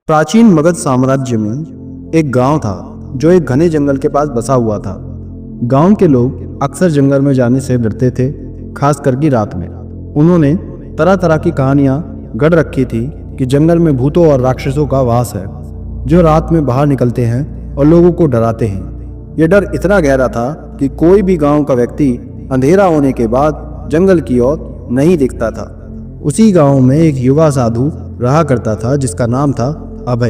प्राचीन मगध साम्राज्य में एक गांव था जो एक घने जंगल के पास बसा हुआ था। गांव के लोग अक्सर जंगल में जाने से डरते थे, खास करके रात में। उन्होंने तरह तरह की कहानियां गढ़ रखी थी कि जंगल में भूतों और राक्षसों का वास है जो रात में बाहर निकलते हैं और लोगों को डराते हैं। यह डर इतना गहरा था कि कोई भी गांव का व्यक्ति अंधेरा होने के बाद जंगल की ओर नहीं दिखता था। उसी गांव में एक युवा साधु रहा करता था जिसका नाम था अभय।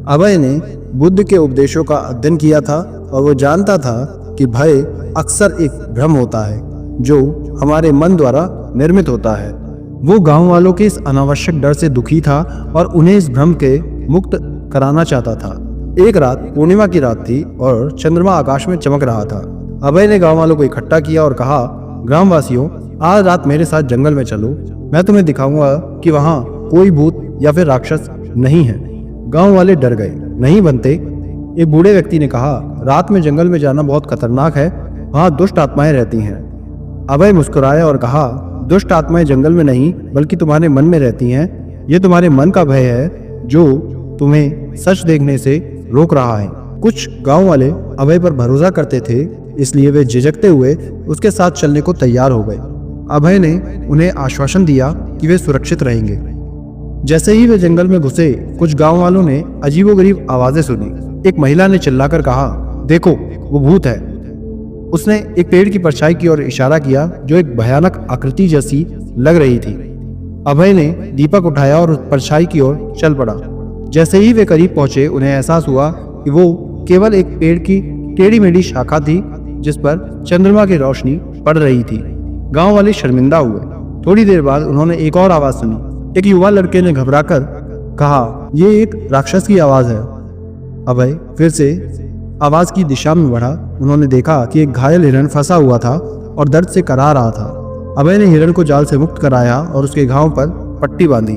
अभय ने बुद्ध के उपदेशों का अध्ययन किया था और वो जानता था कि भय अक्सर एक भ्रम होता है जो हमारे मन द्वारा निर्मित होता है। वो गांव वालों के इस अनावश्यक डर से दुखी था और उन्हें इस भ्रम के मुक्त कराना चाहता था। एक रात पूर्णिमा की रात थी और चंद्रमा आकाश में चमक रहा था। अभय ने गांव वालों को इकट्ठा किया और कहा, ग्रामवासियों, आज रात मेरे साथ जंगल में चलो। मैं तुम्हें दिखाऊंगा कि वहाँ कोई भूत या फिर राक्षस नहीं है। गांव वाले डर गए। नहीं बनते, एक बूढ़े व्यक्ति ने कहा, रात में जंगल में जाना बहुत खतरनाक है, वहाँ दुष्ट आत्माएं रहती हैं। अभय मुस्कुराया और कहा, दुष्ट आत्माएं जंगल में नहीं बल्कि तुम्हारे मन में रहती हैं। ये तुम्हारे मन का भय है जो तुम्हें सच देखने से रोक रहा है। कुछ गांव वाले अभय पर भरोसा करते थे, इसलिए वे झिझकते हुए उसके साथ चलने को तैयार हो गए। अभय ने उन्हें आश्वासन दिया कि वे सुरक्षित रहेंगे। जैसे ही वे जंगल में घुसे, कुछ गांव वालों ने अजीबोगरीब आवाजें सुनी। एक महिला ने चिल्लाकर कहा, देखो वो भूत है। उसने एक पेड़ की परछाई की ओर इशारा किया जो एक भयानक आकृति जैसी लग रही थी। अभय ने दीपक उठाया और उस परछाई की ओर चल पड़ा। जैसे ही वे करीब पहुंचे, उन्हें एहसास हुआ कि वो केवल एक पेड़ की टेढ़ी मेढ़ी शाखा थी जिस पर चंद्रमा की रोशनी पड़ रही थी। गांव वाले शर्मिंदा हुए। थोड़ी देर बाद उन्होंने एक और आवाज सुनी। एक युवा लड़के ने घबराकर कहा, ये एक राक्षस की आवाज है। अभय फिर से आवाज की दिशा में बढ़ा। उन्होंने देखा कि एक घायल हिरण फंसा हुआ था और दर्द से करा रहा था। अभय ने हिरण को जाल से मुक्त कराया और उसके घाव पर पट्टी बांधी।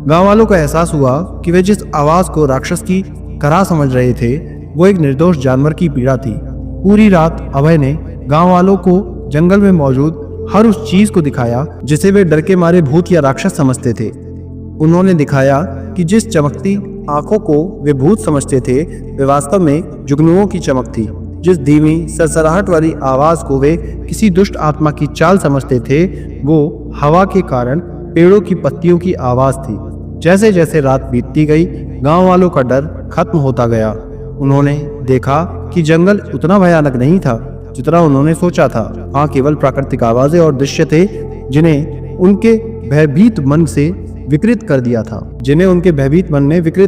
गांव वालों को एहसास हुआ कि वे जिस आवाज को राक्षस की कराह समझ रहे थे वो एक निर्दोष जानवर की पीड़ा थी। पूरी रात अभय ने गांव वालों को जंगल में मौजूद हर उस चीज को दिखाया जिसे वे डर के मारे भूत या राक्षस समझते थे। उन्होंने दिखाया कि जिस चमकती आंखों को वे भूत समझते थे वे वास्तव में जुगनुओं की चमक थी। जिस धीमी सरसराहट वाली आवाज को वे किसी दुष्ट आत्मा की चाल समझते थे वो हवा के कारण पेड़ों की पत्तियों की आवाज थी। जैसे जैसे रात बीतती गई, गांव वालों का डर खत्म होता गया। उन्होंने देखा कि जंगल उतना भयानक नहीं था जितना उन्होंने सोचा था। वहाँ केवल प्राकृतिक आवाजें और दृश्य थे जिन्हें उनके भयभीत मन ने विकृत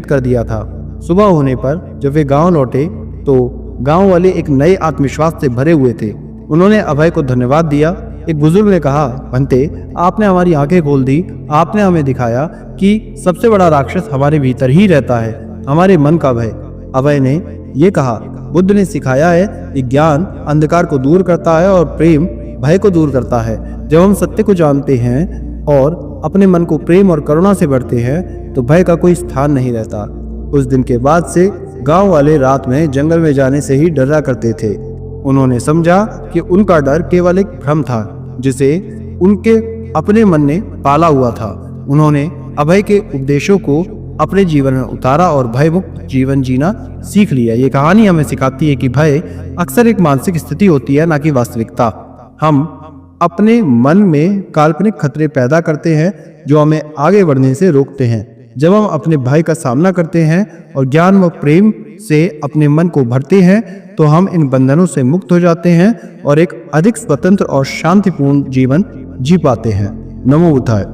कर दिया था। सुबह होने पर जब वे गांव लौटे तो गांव वाले एक नए आत्मविश्वास से भरे हुए थे। उन्होंने अभय को धन्यवाद दिया। एक बुजुर्ग ने कहा, बनते, आपने हमारी आंखें खोल दी। आपने हमें दिखाया कि सबसे बड़ा राक्षस हमारे भीतर ही रहता है, हमारे मन का भय। अभय ने ये कहा, बुद्ध ने सिखाया है कि ज्ञान अंधकार को दूर करता है और प्रेम भय को दूर करता है। जब हम सत्य को जानते हैं और अपने मन को प्रेम और करुणा से भरते हैं तो भय का कोई स्थान नहीं रहता। उस दिन के बाद से गांव वाले रात में जंगल में जाने से ही डरा करते थे। उन्होंने समझा कि उनका डर केवल एक भ्रम था जिसे उनके अपने मन ने पाला हुआ था। उन्होंने अभय के उपदेशों को अपने जीवन में उतारा और भयमुक्त जीवन जीना सीख लिया। ये कहानी हमें सिखाती है कि भय अक्सर एक मानसिक स्थिति होती है, ना कि वास्तविकता। हम अपने मन में काल्पनिक खतरे पैदा करते हैं जो हमें आगे बढ़ने से रोकते हैं। जब हम अपने भय का सामना करते हैं और ज्ञान व प्रेम से अपने मन को भरते हैं तो हम इन बंधनों से मुक्त हो जाते हैं और एक अधिक स्वतंत्र और शांतिपूर्ण जीवन जी पाते हैं। नमो बुद्धाय।